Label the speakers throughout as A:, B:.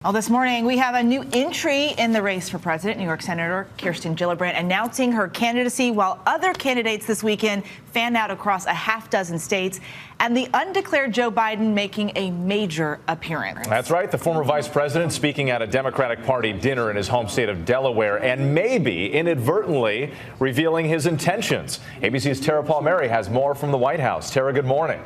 A: Well, this morning, we have a new entry in the race for president. New York Senator Kirsten Gillibrand announcing her candidacy, while other candidates this weekend fanned out across a half dozen states, and the undeclared Joe Biden making a major appearance.
B: That's right. The former vice president speaking at a Democratic Party dinner in his home state of Delaware, and maybe inadvertently revealing his intentions. ABC's Tara Palmieri has more from the White House. Tara, good morning.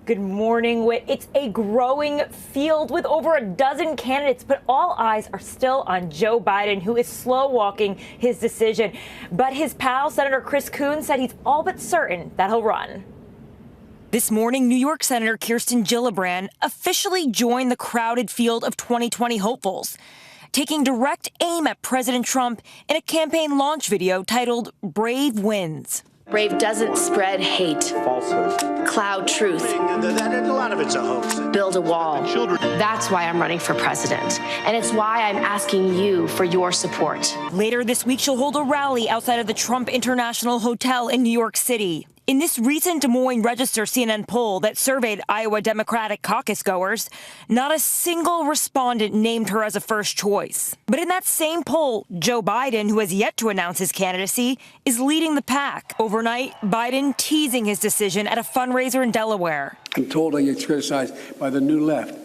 C: Good morning, Whit. It's a growing field with over a dozen candidates, but all eyes are still on Joe Biden, who is slow walking his decision. But his pal, Senator Chris Coons, said he's all but certain that he'll run. This morning, New York Senator Kirsten Gillibrand officially joined the crowded field of 2020 hopefuls, taking direct aim at President Trump in a campaign launch video titled Brave Wins.
D: Brave doesn't spread hate,
E: falsehood,
D: cloud truth,
E: a lot of it's a hoax,
D: build a wall. That's why I'm running for president, and it's why I'm asking you for your support.
C: Later this week, she'll hold a rally outside of the Trump International Hotel in New York City. In this recent Des Moines Register CNN poll that surveyed Iowa Democratic caucus goers, not a single respondent named her as a first choice. But in that same poll, Joe Biden, who has yet to announce his candidacy, is leading the pack. Overnight, Biden teasing his decision at a fundraiser in Delaware.
F: I'm told I get criticized by the New Left.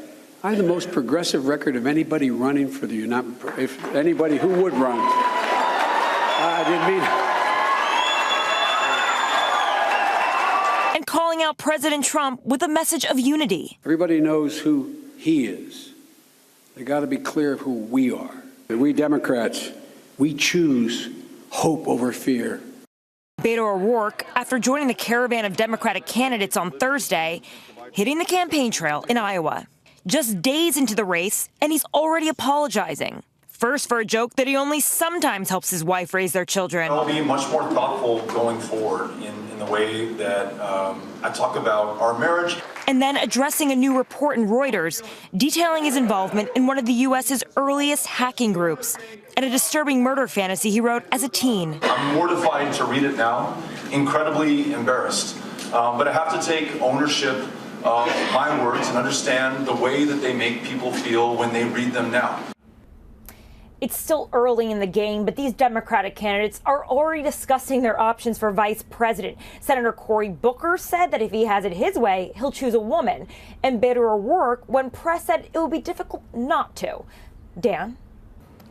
F: I have the most progressive record of anybody running for the United, if anybody who would run. I didn't mean it.
C: And calling out President Trump with a message of unity.
F: Everybody knows who he is. They got to be clear of who we are. We Democrats, we choose hope over fear.
C: Beto O'Rourke, after joining the caravan of Democratic candidates on Thursday, hitting the campaign trail in Iowa. Just days into the race, and he's already apologizing. First for a joke that he only sometimes helps his wife raise their children.
G: I'll be much more thoughtful going forward in the way that I talk about our marriage.
C: And then addressing a new report in Reuters, detailing his involvement in one of the U.S.'s earliest hacking groups and a disturbing murder fantasy he wrote as a teen.
G: I'm mortified to read it now, incredibly embarrassed. But I have to take ownership of my words and understand the way that they make people feel when they read them now.
C: It's still early in the game, but these Democratic candidates are already discussing their options for vice president. Senator Cory Booker said that if he has it his way, he'll choose a woman. And Beto O'Rourke, when pressed, said it would be difficult not to. Dan?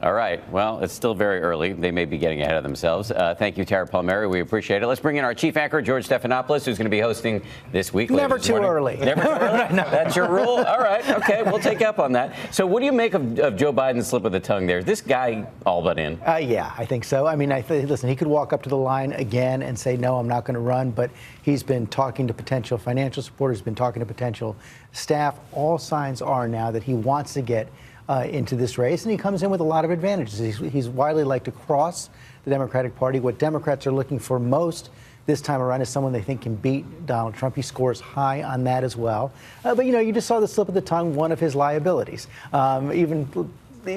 H: All right. Well, it's still very early. They may be getting ahead of themselves. Thank you, Tara Palmieri. We appreciate it. Let's bring in our chief anchor, George Stephanopoulos, who's going to be hosting this week.
I: Never too early.
H: Never too early? No. That's your rule? All right. Okay. We'll take up on that. So what do you make of Joe Biden's slip of the tongue there? Is this guy all but in?
I: Yeah, I think so. I mean, listen, he could walk up to the line again and say, no, I'm not going to run. But he's been talking to potential financial supporters, been talking to potential staff. All signs are now that he wants to get into this race, and he comes in with a lot of advantages. He's widely liked across the Democratic Party. What Democrats are looking for most this time around is someone they think can beat Donald Trump. He scores high on that as well. But, you just saw the slip of the tongue, one of his liabilities. Even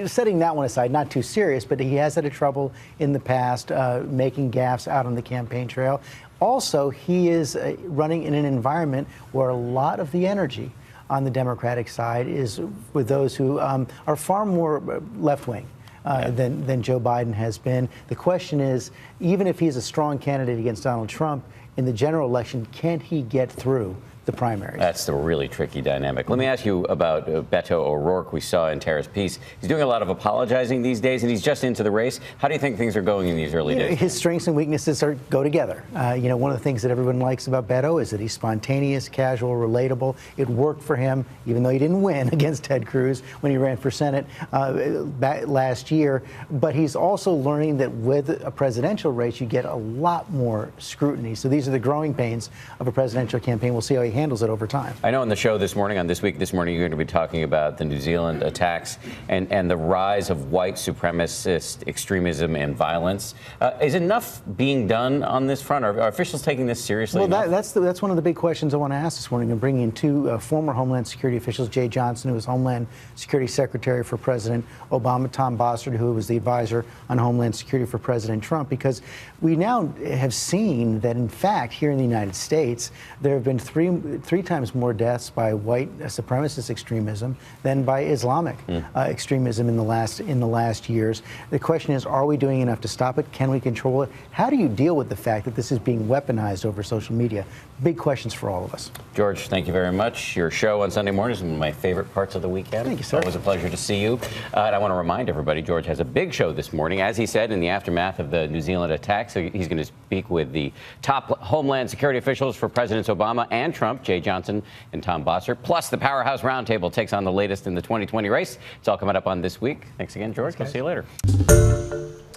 I: setting that one aside, not too serious, but he has had a trouble in the past making gaffes out on the campaign trail. Also, he is running in an environment where a lot of the energy on the Democratic side is with those who are far more left-wing than Joe Biden has been. The question is, even if he's a strong candidate against Donald Trump in the general election, can he get through the primaries?
H: That's the really tricky dynamic. Let me ask you about Beto O'Rourke. We saw in Tara's piece. He's doing a lot of apologizing these days, and he's just into the race. How do you think things are going in these early days?
I: His strengths and weaknesses go together. One of the things that everyone likes about Beto is that he's spontaneous, casual, relatable. It worked for him, even though he didn't win against Ted Cruz when he ran for Senate back last year. But he's also learning that with a presidential race, you get a lot more scrutiny. So these are the growing pains of a presidential campaign. We'll see how he handles it over time.
H: I know on the show this morning, on This Week This Morning, you're going to be talking about the New Zealand attacks and the rise of white supremacist extremism and violence. Is enough being done on this front? Are officials taking this seriously?
I: Well, that's one of the big questions I want to ask this morning. I'm bringing in two former Homeland Security officials, Jay Johnson, who was Homeland Security Secretary for President Obama, Tom Bossert, who was the advisor on Homeland Security for President Trump, because we now have seen that, in fact, here in the United States, there have been three three times more deaths by white supremacist extremism than by Islamic extremism in the last years. The question is, are we doing enough to stop it? Can we control it? How do you deal with the fact that this is being weaponized over social media? Big questions for all of us.
H: George, thank you very much. Your show on Sunday mornings is one of my favorite parts of the weekend.
I: Thank you, sir.
H: Always a pleasure to see you. And I want to remind everybody, George has a big show this morning. As he said, in the aftermath of the New Zealand attack, so he's going to speak with the top Homeland Security officials for Presidents Obama and Trump, Jay Johnson and Tom Bossert, plus the Powerhouse Roundtable takes on the latest in the 2020 race. It's all coming up on This Week. Thanks again, George. We'll see you later.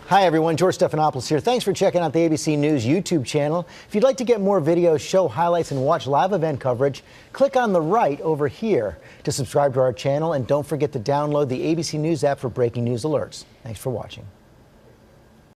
I: Hi, everyone. George Stephanopoulos here. Thanks for checking out the ABC News YouTube channel. If you'd like to get more videos, show highlights, and watch live event coverage, click on the right over here to subscribe to our channel. And don't forget to download the ABC News app for breaking news alerts. Thanks for watching.